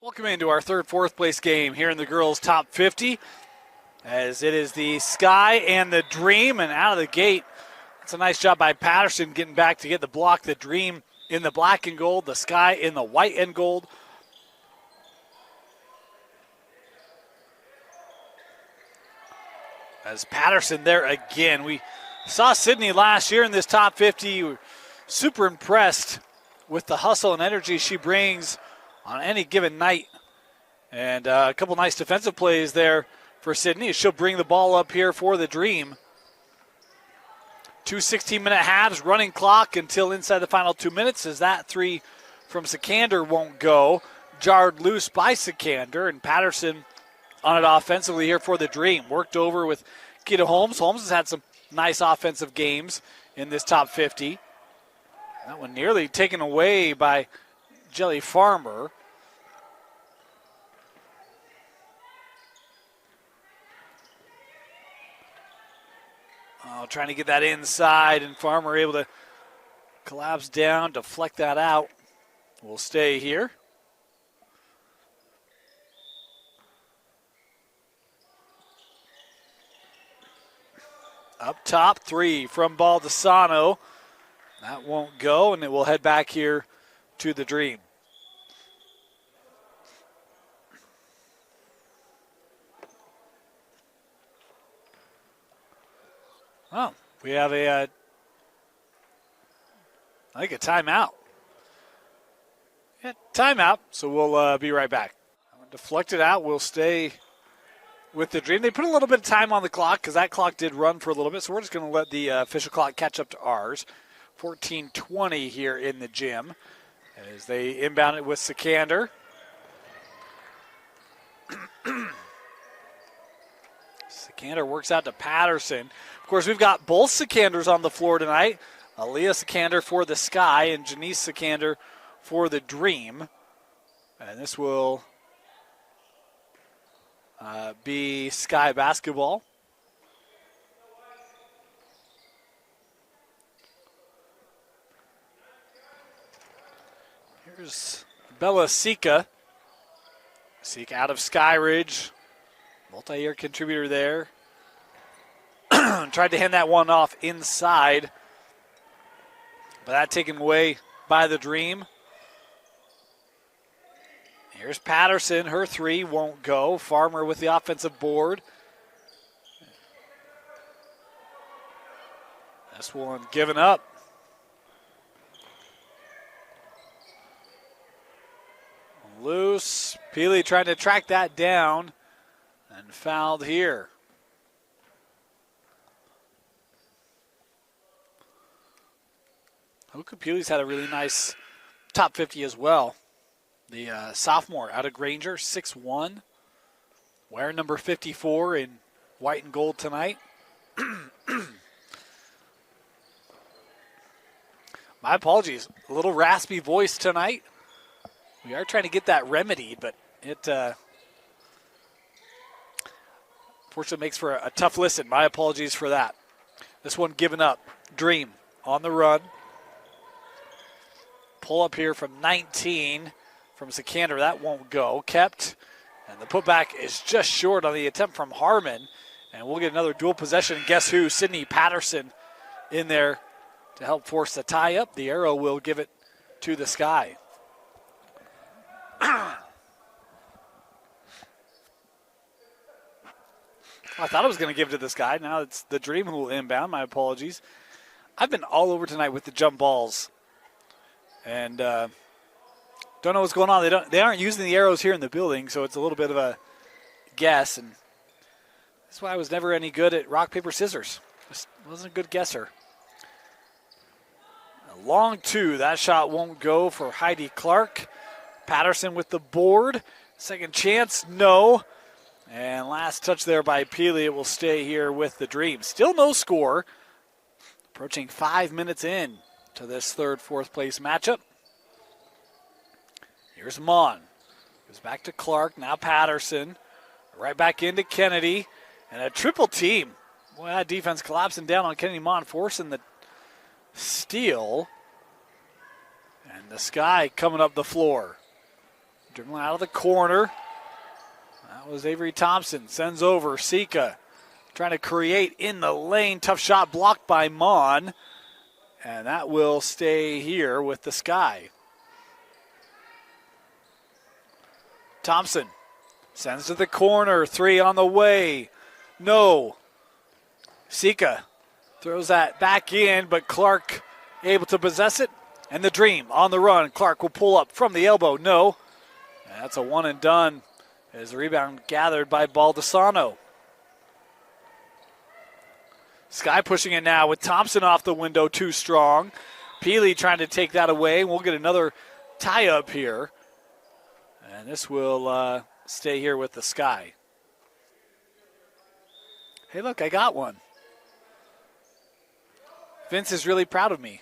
Welcome into our third, fourth place game here in the girls' top 50, as it is the Sky and the Dream, and out of the gate, it's a nice job by Patterson getting back to get the block. The Dream in the black and gold, the Sky in the white and gold. As Patterson there again. We saw Sydney last year in this top 50. We were super impressed with the hustle and energy she brings on any given night. And a couple nice defensive plays there for Sydney. She'll bring the ball up here for the Dream. 2 16-minute halves, running clock until inside the final 2 minutes, as that three from Sikander won't go. Jarred loose by Sikander, and Patterson on it offensively here for the Dream. Worked over with Keita Holmes. Holmes has had some nice offensive games in this top 50. That one nearly taken away by Jelly Farmer. Trying to get that inside, and Farmer able to collapse down, deflect that out. We'll stay here. Up top, three from Baldessano. That won't go, and it will head back here to the Dream. Oh, we have I think a timeout. Yeah, timeout, so we'll be right back. Deflected out, we'll stay with the Dream. They put a little bit of time on the clock because that clock did run for a little bit, so we're just going to let the official clock catch up to ours. 14:20 here in the gym as they inbound it with Sikander. Sikander works out to Patterson. Of course, we've got both Sikanders on the floor tonight. Aaliyah Sikander for the Sky and Janice Sikander for the Dream. And this will be Sky basketball. Here's Bella Sika. Sika out of Skyridge. Multi-year contributor there. Tried to hand that one off inside, but that taken away by the Dream. Here's Patterson. Her three won't go. Farmer with the offensive board. This one given up. Loose. Peely trying to track that down and fouled here. Hoka Peely's had a really nice top 50 as well. The sophomore out of Granger, 6'1", wearing number 54 in white and gold tonight. My apologies, a little raspy voice tonight. We are trying to get that remedied, but it fortunately makes for a tough listen. My apologies for that. This one given up. Dream on the run. Pull up here from 19 from Sikander. That won't go. Kept. And the putback is just short on the attempt from Harmon. And we'll get another dual possession. And guess who? Sydney Patterson in there to help force the tie up. The arrow will give it to the Sky. I thought I was going to give it to this guy. Now it's the Dream who will inbound. My apologies. I've been all over tonight with the jump balls. And don't know what's going on. They aren't using the arrows here in the building, so it's a little bit of a guess. And that's why I was never any good at rock, paper, scissors. Just wasn't a good guesser. A long two. That shot won't go for Heidi Clark. Patterson with the board. Second chance, no. And last touch there by Peely. It will stay here with the Dream. Still no score. Approaching 5 minutes in to this third, fourth place matchup. Here's Mon. Goes back to Clark. Now Patterson. Right back into Kennedy. And a triple team. Boy, that defense collapsing down on Kennedy Mon, forcing the steal. And the Sky coming up the floor. Dribbling out of the corner. That was Avery Thompson. Sends over. Sika trying to create in the lane. Tough shot blocked by Mon. And that will stay here with the Sky. Thompson sends to the corner. 3 on the way. No. Sika throws that back in, but Clark able to possess it. And the Dream on the run. Clark will pull up from the elbow. No. And that's a one and done as the rebound gathered by Baldessano. Sky pushing it now with Thompson off the window too strong. Peely trying to take that away. We'll get another tie-up here. And this will stay here with the Sky. Hey, look, I got one. Vince is really proud of me.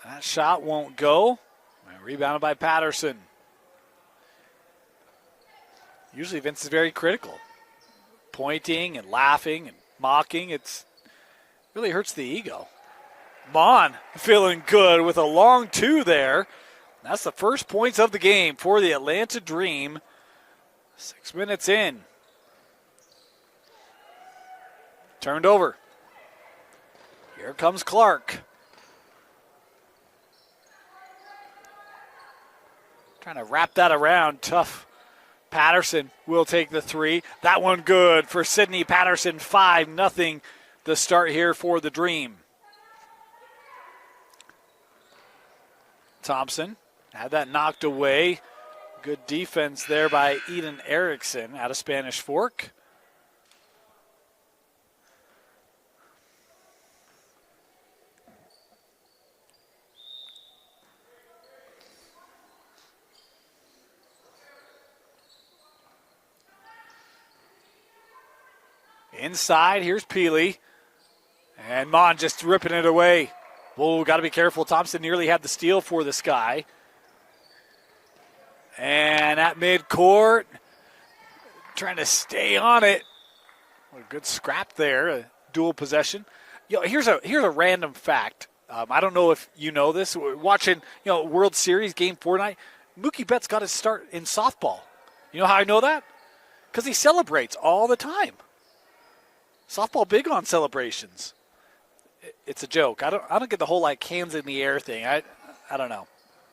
That shot won't go. Rebounded by Patterson. Usually Vince is very critical. Pointing and laughing and mocking. It really hurts the ego. Mon feeling good with a long 2 there. That's the first points of the game for the Atlanta Dream. 6 minutes in. Turned over. Here comes Clark. Trying to wrap that around. Tough. Patterson will take the 3. That one good for Sydney Patterson. 5-0 the start here for the Dream. Thompson had that knocked away. Good defense there by Eden Erickson out of Spanish Fork. Inside, here's Peely. And Mon just ripping it away. Whoa, got to be careful. Thompson nearly had the steal for the Sky. And at midcourt, trying to stay on it. What a good scrap there, a dual possession. Here's a random fact. I don't know if you know this. We're watching, World Series Game 4 night. Mookie Betts got his start in softball. You know how I know that? Because he celebrates all the time. Softball big on celebrations. It's a joke. I don't get the whole hands in the air thing. I don't know.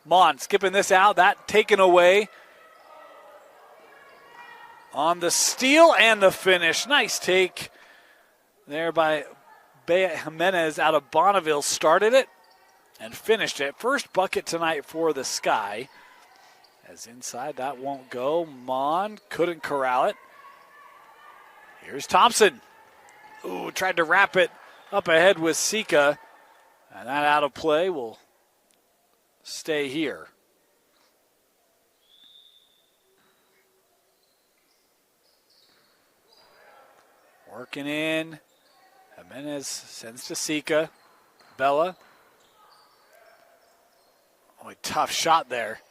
Mon skipping this out. That taken away on the steal and the finish. Nice take there by Bea Jimenez out of Bonneville. Started it and finished it. First bucket tonight for the Sky. As inside, that won't go. Mon couldn't corral it. Here's Thompson. Ooh, tried to wrap it up ahead with Sika. And that out of play will stay here. Working in. Jimenez sends to Sika. Bella. Oh, a tough shot there.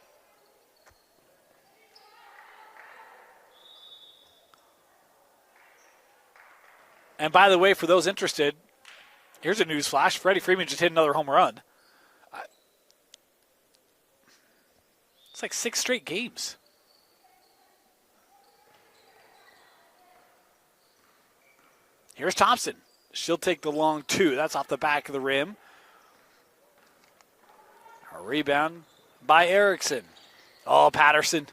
And by the way, for those interested, here's a news flash. Freddie Freeman just hit another home run. It's like 6 straight games. Here's Thompson. She'll take the long 2. That's off the back of the rim. A rebound by Erickson. Oh, Patterson.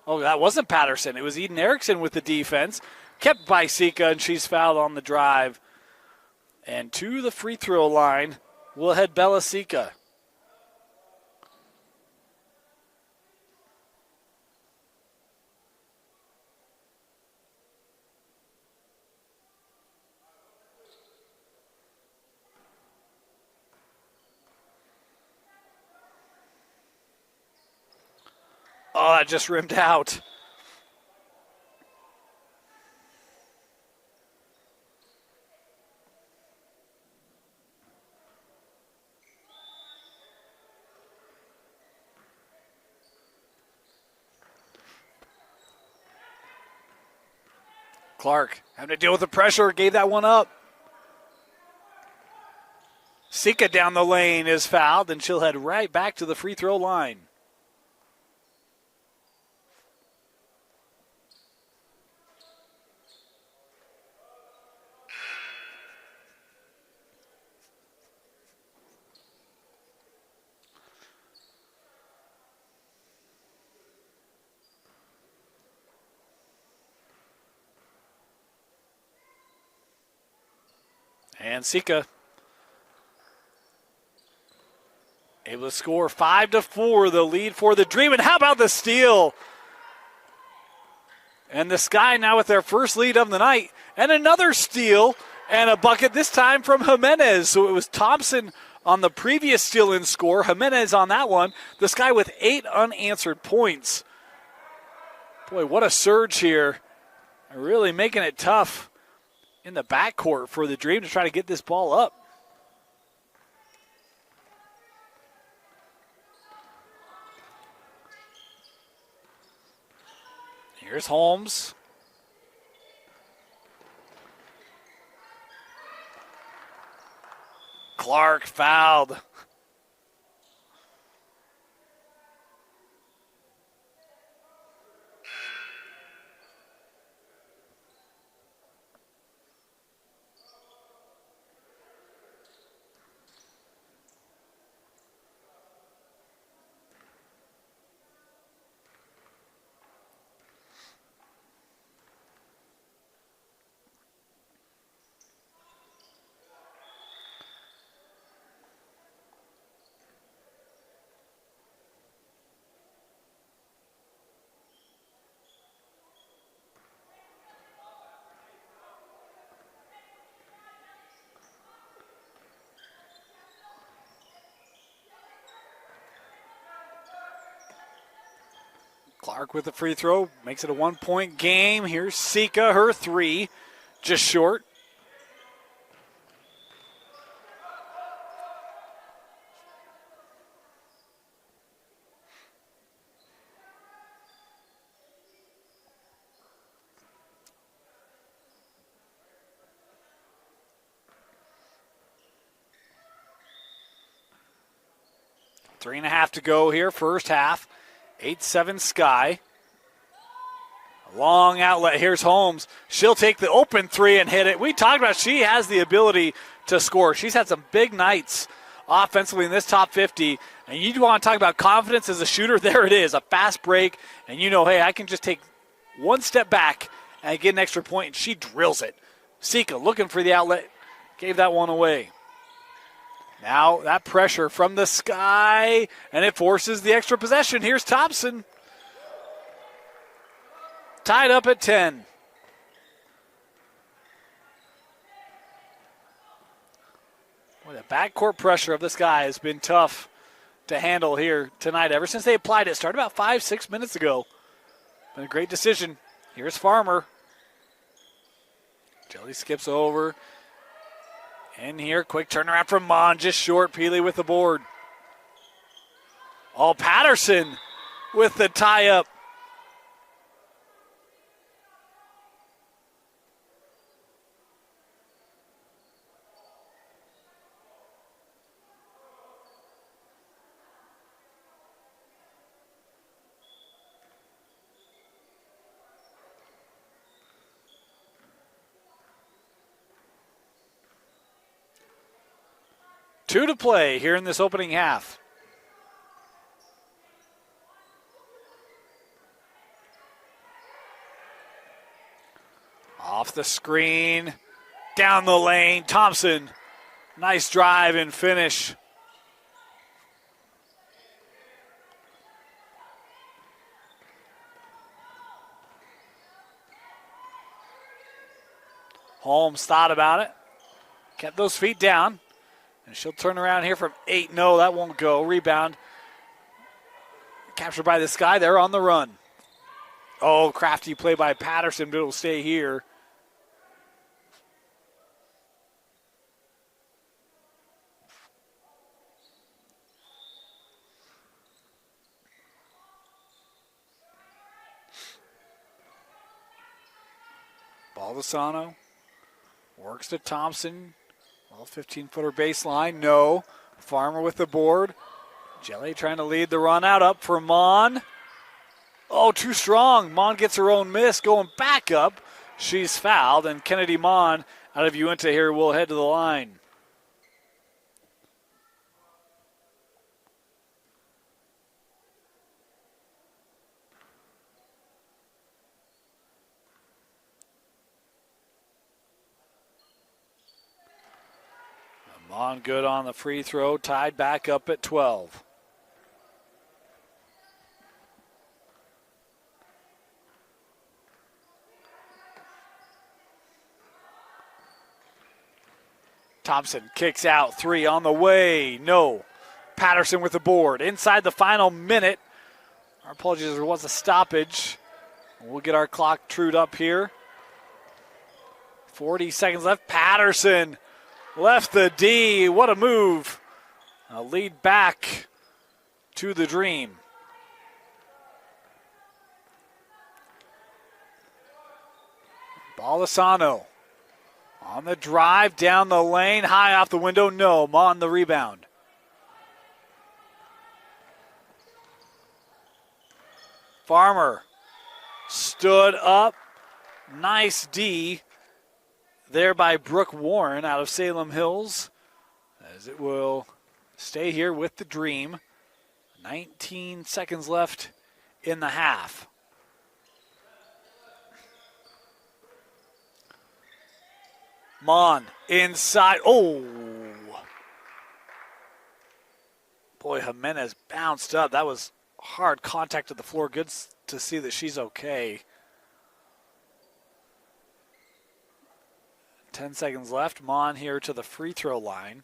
Oh, that wasn't Patterson. It was Eden Erickson with the defense. Kept by Sika, and she's fouled on the drive. And to the free throw line will head Bella Sika. Oh, that just rimmed out. Clark having to deal with the pressure, gave that one up. Sika down the lane is fouled, and she'll head right back to the free throw line. And Sika able to score 5-4, the lead for the Dream. And how about the steal? And the Sky now with their first lead of the night. And another steal and a bucket, this time from Jimenez. So it was Thompson on the previous steal-in score. Jimenez on that one. The Sky with 8 unanswered points. Boy, what a surge here. Really making it tough in the backcourt for the Dream to try to get this ball up. Here's Holmes. Clark fouled. Clark with the free throw, makes it a 1-point game. Here's Sika, her 3, just short. Three and a half to go here, first half. 8-7 Sky. Long outlet. Here's Holmes. She'll take the open 3 and hit it. We talked about she has the ability to score. She's had some big nights offensively in this top 50. And you want to talk about confidence as a shooter. There it is, a fast break. And you know, hey, I can just take one step back and get an extra point. And she drills it. Sika looking for the outlet. Gave that one away. Now that pressure from the Sky, and it forces the extra possession. Here's Thompson. Tied up at 10. Boy, the backcourt pressure of the Sky has been tough to handle here tonight. Ever since they applied it, started about 5-6 minutes ago. Been a great decision. Here's Farmer. Jelly skips over. In here, quick turnaround from Mon, just short. Peely with the board. Oh, Patterson with the tie-up. Two to play here in this opening half. Off the screen, down the lane, Thompson. Nice drive and finish. Holmes thought about it, kept those feet down. And she'll turn around here from 8. No, that won't go. Rebound. Captured by the Sky. They're on the run. Oh, crafty play by Patterson, but it'll stay here. Baldessano works to Thompson. Well, 15-footer baseline, no. Farmer with the board. Jelly trying to lead the run out up for Mon. Oh, too strong. Mon gets her own miss going back up. She's fouled, and Kennedy Mon out of Uinta here will head to the line. Mon good on the free throw, tied back up at 12. Thompson kicks out, 3 on the way, no. Patterson with the board, inside the final minute. Our apologies, there was a stoppage. We'll get our clock trued up here. 40 seconds left, Patterson left the D, what a move. A lead back to the Dream. Baldessano on the drive, down the lane, high off the window, no. Mon the rebound. Farmer stood up, nice D there by Brooke Warren out of Salem Hills, as it will stay here with the Dream. 19 seconds left in the half. Mon inside. Oh. Boy, Jimenez bounced up. That was hard contact to the floor. Good to see that she's okay. 10 seconds left. Mon here to the free throw line.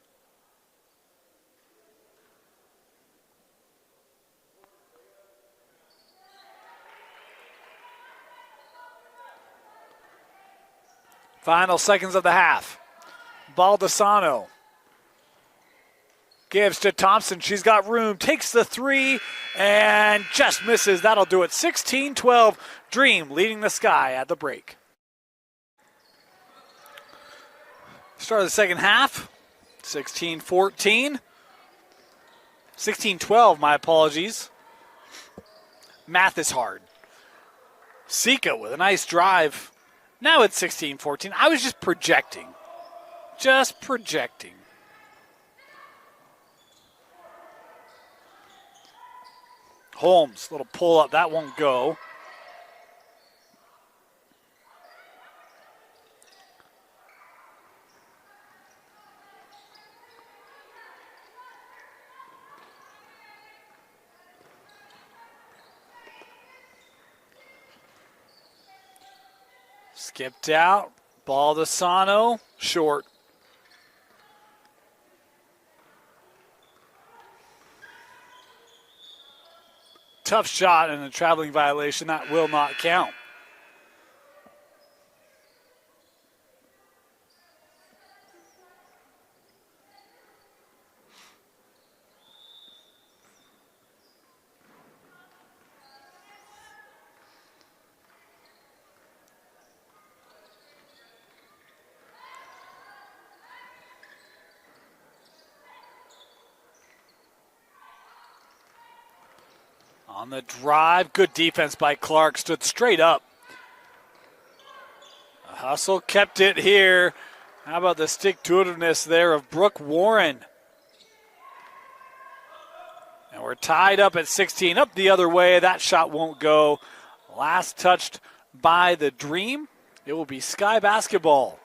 Final seconds of the half. Baldessano gives to Thompson. She's got room. Takes the 3 and just misses. That'll do it. 16-12. Dream leading the Sky at the break. Start of the second half. 16-14. 16-12, my apologies. Math is hard. Sika with a nice drive. Now it's 16-14. I was just projecting. Just projecting. Holmes, little pull up. That won't go. Skipped out. Baldessano, short. Tough shot and a traveling violation. That will not count. On the drive, good defense by Clark, stood straight up. A hustle kept it here. How about the stick-to-itiveness there of Brooke Warren? And we're tied up at 16, up the other way. That shot won't go. Last touched by the Dream. It will be Sky basketball.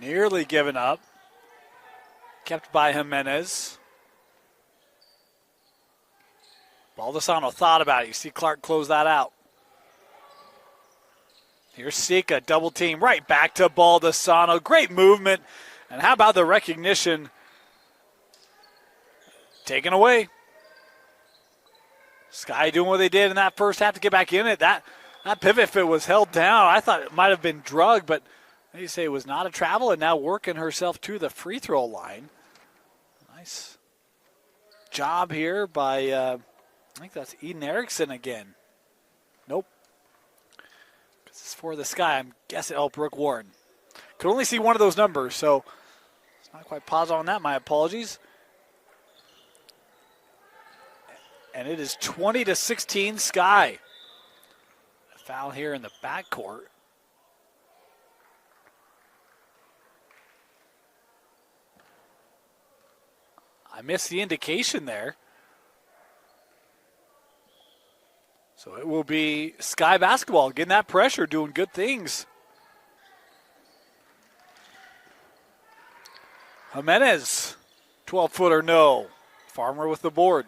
Nearly given up. Kept by Jimenez. Baldessano thought about it. You see Clark close that out. Here's Sika, double team, right back to Baldessano. Great movement. And how about the recognition? Taken away. Sky doing what they did in that first half to get back in it. That pivot, if it was held down, I thought it might have been drugged, but They say it was not a travel, and now working herself to the free throw line. Nice job here by, I think that's Eden Erickson again. Nope. This is for the Sky. I'm guessing, Brooke Warren. Could only see one of those numbers, so it's not quite positive on that. My apologies. And it is 20-16 Sky. A foul here in the backcourt. I missed the indication there. So it will be Sky basketball getting that pressure, doing good things. Jimenez, 12-footer, no. Farmer with the board.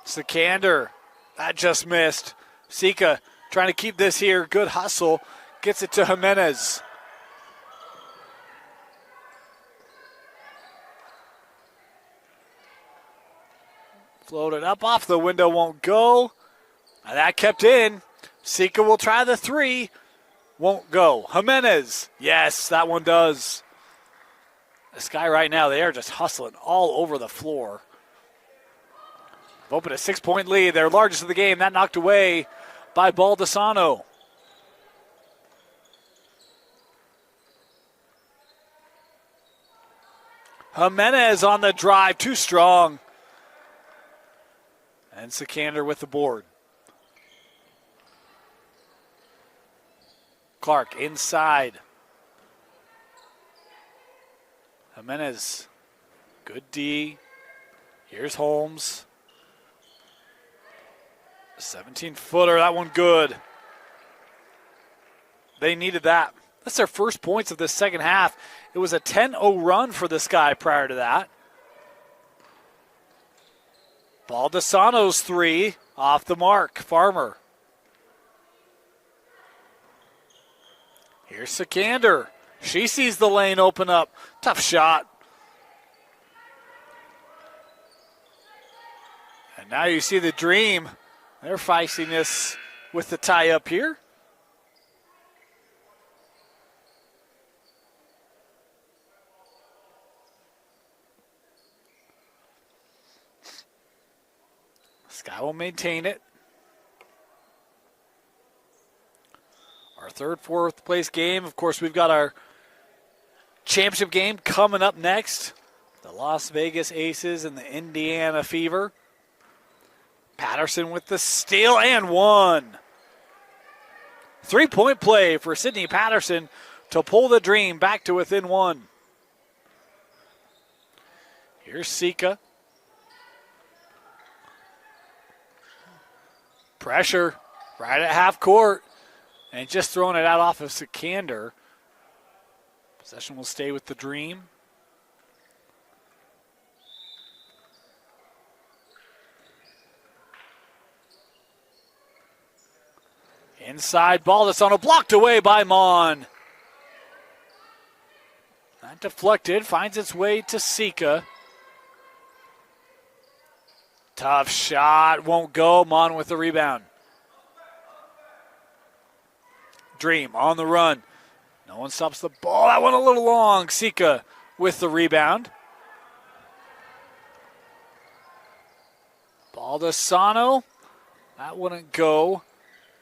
Sikander, that just missed. Sika trying to keep this here. Good hustle. Gets it to Jimenez. Floated up off the window, won't go. And that kept in. Sika will try the three. Won't go. Jimenez. Yes, that one does. The Sky right now, they are just hustling all over the floor. Open a 6-point lead. Their largest of the game. That knocked away by Baldessano. Jimenez on the drive. Too strong. And Sikander with the board. Clark inside. Jimenez. Good D. Here's Holmes. 17-footer, that one good. They needed that. That's their first points of the second half. It was a 10-0 run for the Sky prior to that. Baldessano's three off the mark. Farmer. Here's Sikander. She sees the lane open up. Tough shot. And now you see the Dream. Their feistiness with the tie up here. Sky will maintain it. Our third, fourth place game. Of course, we've got our championship game coming up next. The Las Vegas Aces and the Indiana Fever. Patterson with the steal and one. 3-point play for Sydney Patterson to pull the Dream back to within one. Here's Sika. Pressure right at half court. And just throwing it out off of Sikander. Possession will stay with the Dream. Inside ball that's on a blocked away by Mon. That deflected, finds its way to Sika. Tough shot, won't go. Mon with the rebound. Dream on the run. No one stops the ball. That one a little long. Sika with the rebound. Baldessano. That wouldn't go.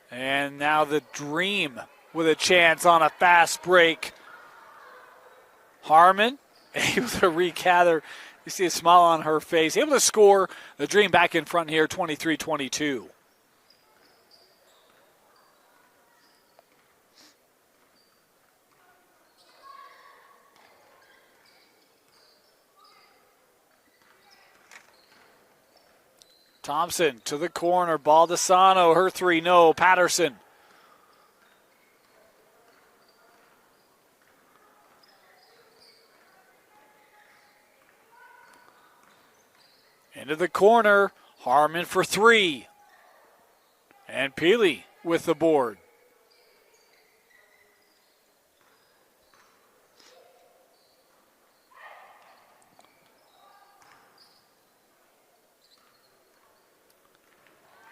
And now the Dream with a chance on a fast break. Harmon able to regather. You see a smile on her face. Able to score. The Dream back in front here, 23-22. Thompson to the corner. Baldessano, her three, no. Patterson. Into the corner. Harmon for three. And Peely with the board.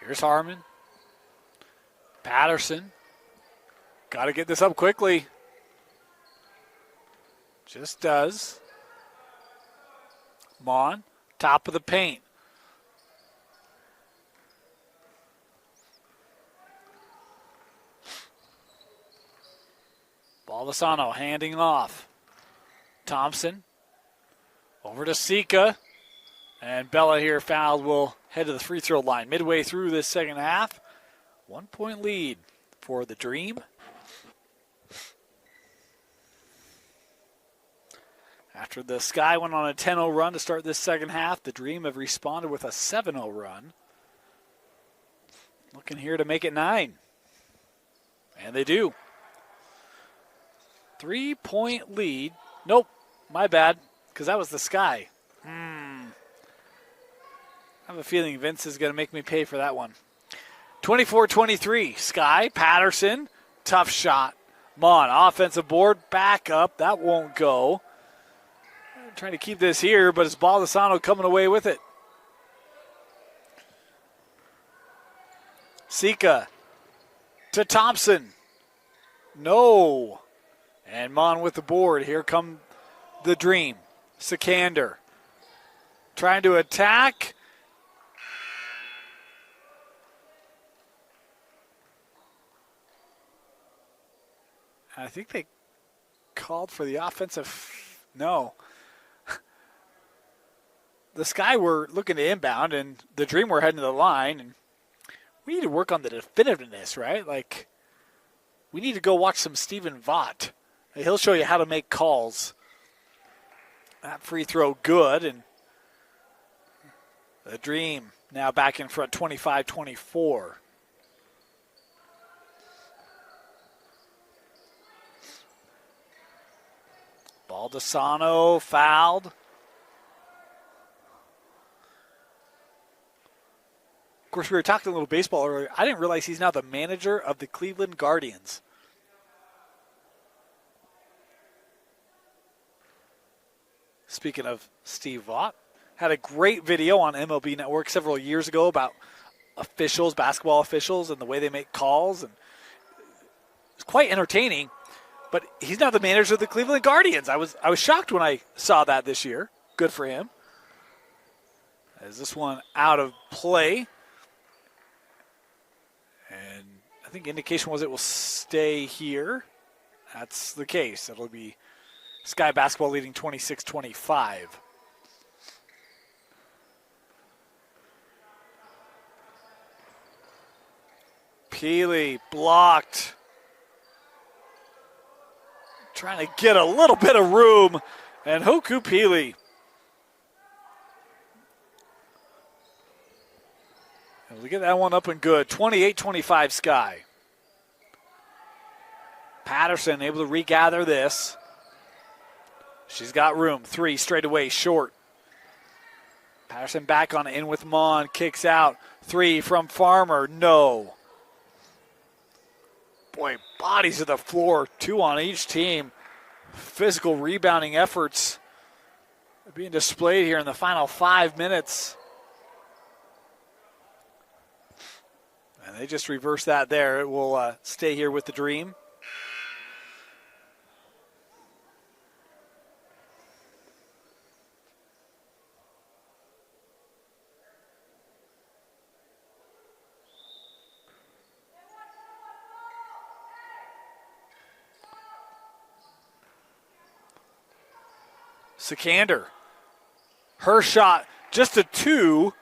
Here's Harmon. Patterson. Got to get this up quickly. Just does. Mon, top of the paint. Baldessano handing off. Thompson over to Sika. And Bella here fouled, will head to the free throw line. Midway through this second half, 1 point lead for the Dream. After the Sky went on a 10-0 run to start this second half, the Dream have responded with a 7-0 run. Looking here to make it 9. And they do. 3 point lead. Nope, my bad, because that was the Sky. I have a feeling Vince is going to make me pay for that one. 24-23, Sky, Patterson, tough shot. Mon, offensive board, back up, that won't go. Trying to keep this here, but it's Baldessano coming away with it. Sika to Thompson. No. And Mon with the board. Here come the Dream. Sikander trying to attack. I think they called for the offensive. No. The Sky were looking to inbound, and the Dream were heading to the line. And we need to work on the definitiveness, right? Like, we need to go watch some Stephen Vaught. He'll show you how to make calls. That free throw good, and the Dream now back in front, 25-24. Baldessano fouled. Of course, we were talking a little baseball earlier. I didn't realize he's now the manager of the Cleveland Guardians. Speaking of Steve Vaught, had a great video on MLB Network several years ago about officials, basketball officials, and the way they make calls. And it's quite entertaining. But he's now the manager of the Cleveland Guardians. I was shocked when I saw that this year. Good for him. As this one out of play. And I think indication was it will stay here. That's the case. It'll be Sky basketball leading 26-25. Peely blocked. Trying to get a little bit of room. And Hoku Peely. And we get that one up and good. 28-25 Sky. Patterson able to regather this. She's got room. 3 straight away, short. Patterson back on in with Mon. Kicks out. 3 from Farmer. No. Boy, bodies to the floor. 2 on each team. Physical rebounding efforts being displayed here in the final 5 minutes. And they just reverse that there. It will stay here with the Dream. Sikander. Her shot, just a 2.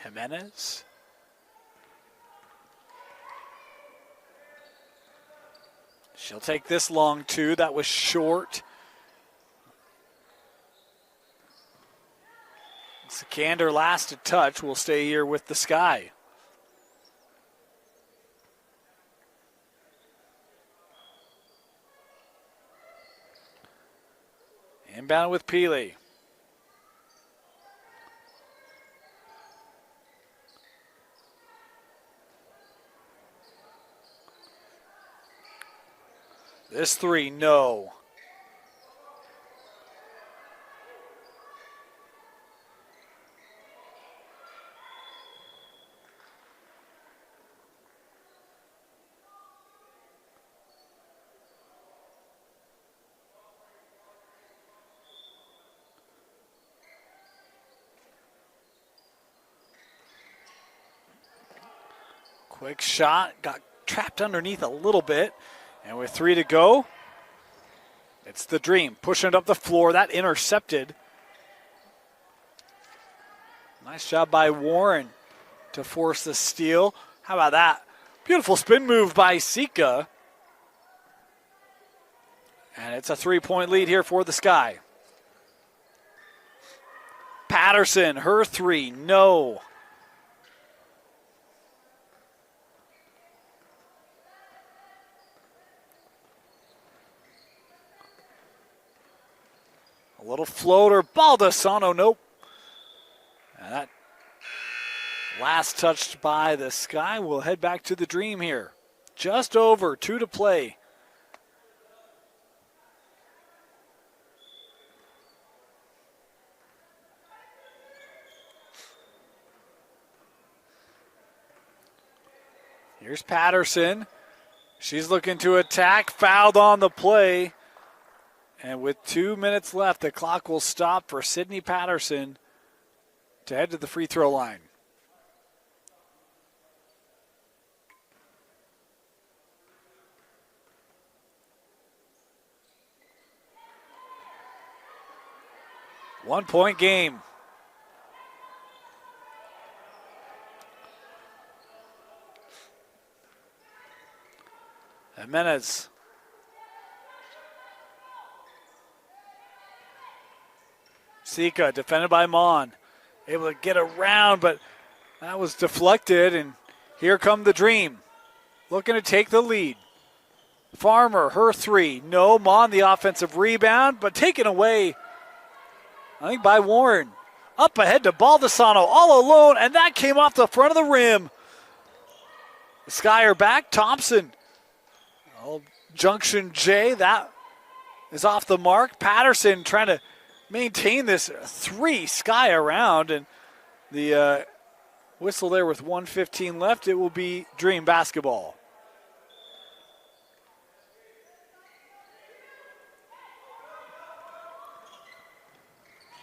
Jimenez. She'll take this long 2. That was short. Sikander last to touch will stay here with the Sky. Inbound with Peely. This 3, no. Quick shot, got trapped underneath a little bit. And with 3 to go, it's the Dream pushing it up the floor. That intercepted. Nice job by Warren to force the steal. How about that? Beautiful spin move by Sika. And it's a 3-point lead here for the Sky. Patterson, her 3, no. A little floater, Baldasano, nope. And that last touched by the Sky. We'll head back to the Dream here. Just over 2 to play. Here's Patterson. She's looking to attack, fouled on the play. And with 2 minutes left, the clock will stop for Sydney Patterson to head to the free throw line. One-point game. Jimenez. Sika defended by Mon. Able to get around, but that was deflected, and here come the Dream. Looking to take the lead. Farmer, her 3. No, Mon the offensive rebound, but taken away, I think, by Warren. Up ahead to Baldasano, all alone, and that came off the front of the rim. The Sky are back. Thompson. Oh, Junction J, that is off the mark. Patterson trying to maintain this 3 Sky around, and the whistle there with 1:15 left. It will be Dream basketball.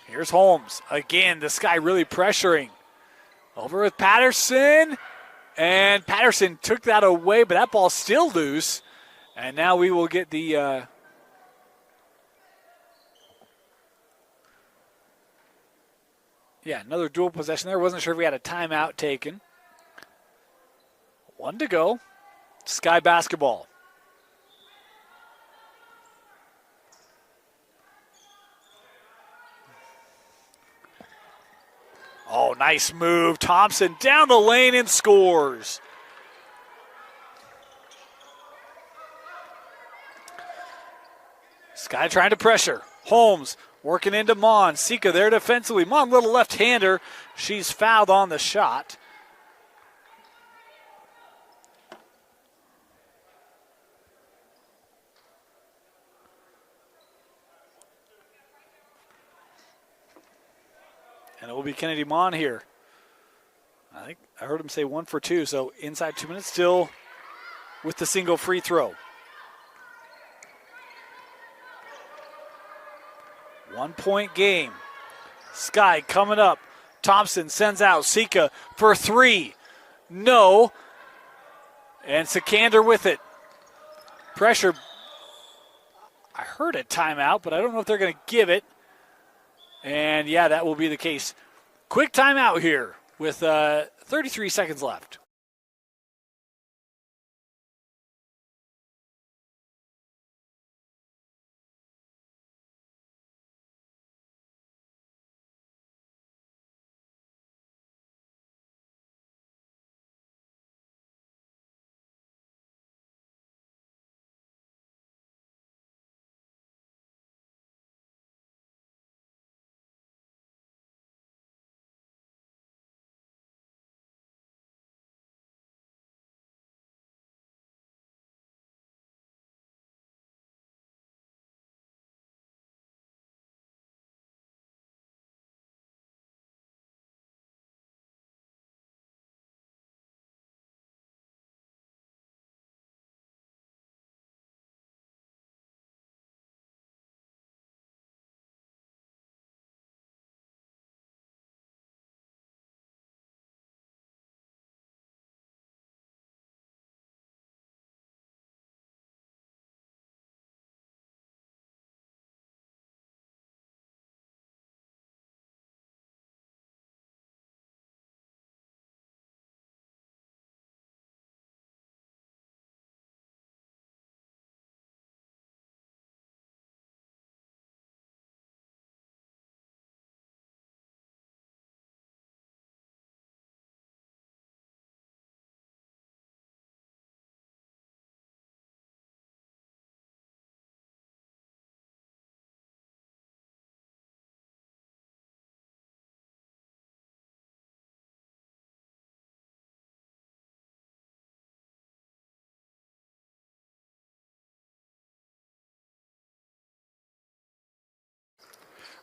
Here's Holmes. Again, the Sky really pressuring. Over with Patterson, and Patterson took that away, but that ball's still loose. And now we will get the another dual possession there. Wasn't sure if we had a timeout taken. 1 to go. Sky basketball. Oh, nice move. Thompson down the lane and scores. Sky trying to pressure. Holmes working into Mon. Sika there defensively. Mon, little left-hander. She's fouled on the shot. And it will be Kennedy Mon here. I think I heard him say 1 for 2, so inside 2 minutes, still with the single free throw. 1-point game. Sky coming up. Thompson sends out Sika for 3. No. And Sikander with it. Pressure. I heard a timeout, but I don't know if they're going to give it. And, yeah, that will be the case. Quick timeout here with 33 seconds left.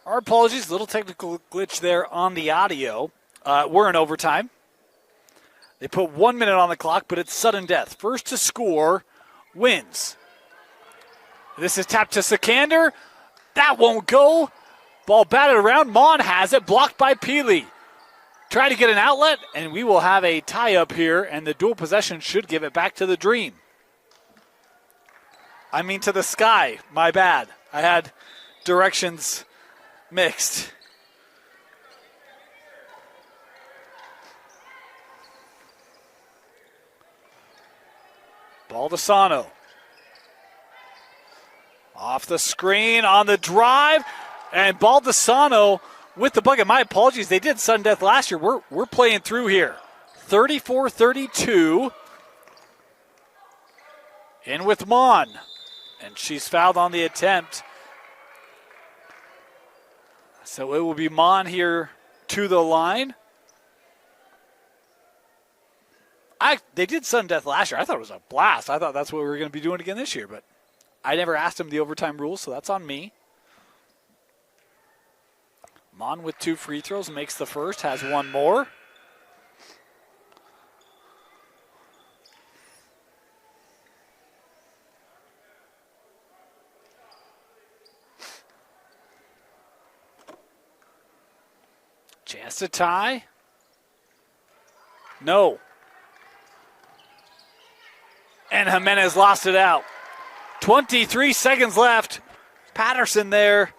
Our apologies, little technical glitch there on the audio. We're in overtime. They put 1 minute on the clock, but it's sudden death. First to score wins. This is tapped to Sikander. That won't go. Ball batted around. Mon has it, blocked by Peely. Try to get an outlet, and we will have a tie-up here, and the dual possession should give it back to the Dream. I mean to the Sky. My bad. I had directions mixed. Baldessano. Off the screen on the drive, and Baldessano with the bucket. My apologies, they did sudden death last year. We're playing through here. 34-32. In with Mon, and she's fouled on the attempt. So it will be Mon here to the line. They did sudden death last year. I thought it was a blast. I thought that's what we were going to be doing again this year, but I never asked him the overtime rules, so that's on me. Mon with 2 free throws, makes the first, has 1 more. Chance to tie. No. And Jimenez lost it out. 23 seconds left. Patterson there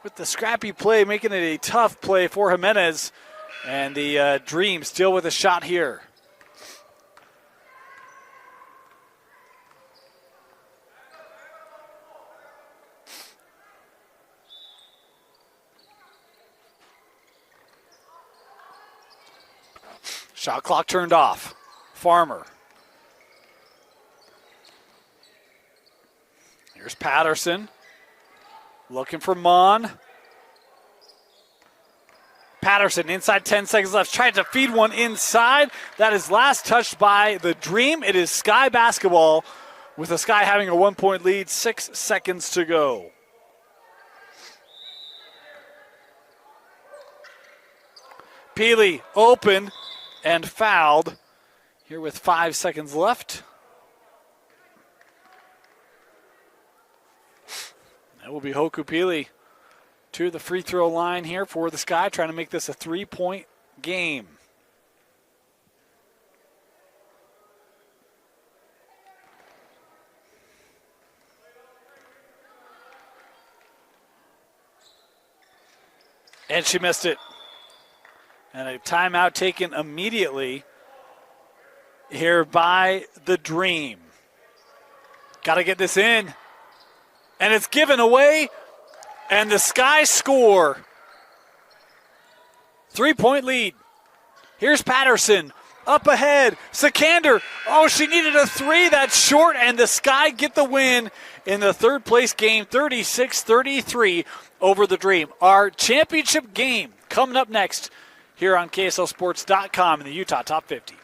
with the scrappy play, making it a tough play for Jimenez. And the Dream still with a shot here. Shot clock turned off. Farmer. Here's Patterson. Looking for Mon. Patterson inside 10 seconds left. Tried to feed one inside. That is last touched by the Dream. It is Sky basketball with the Sky having a 1-point lead. 6 seconds to go. Peely open and fouled here with 5 seconds left. That will be Hoku Peely to the free throw line here for the Sky, trying to make this a 3-point game. And she missed it. And a timeout taken immediately here by the Dream. Got to get this in. And it's given away. And the Sky score. 3-point lead. Here's Patterson. Up ahead. Sikander. Oh, she needed a 3. That's short. And the Sky get the win in the third place game. 36-33 over the Dream. Our championship game coming up next here on KSLSports.com in the Utah Top 50.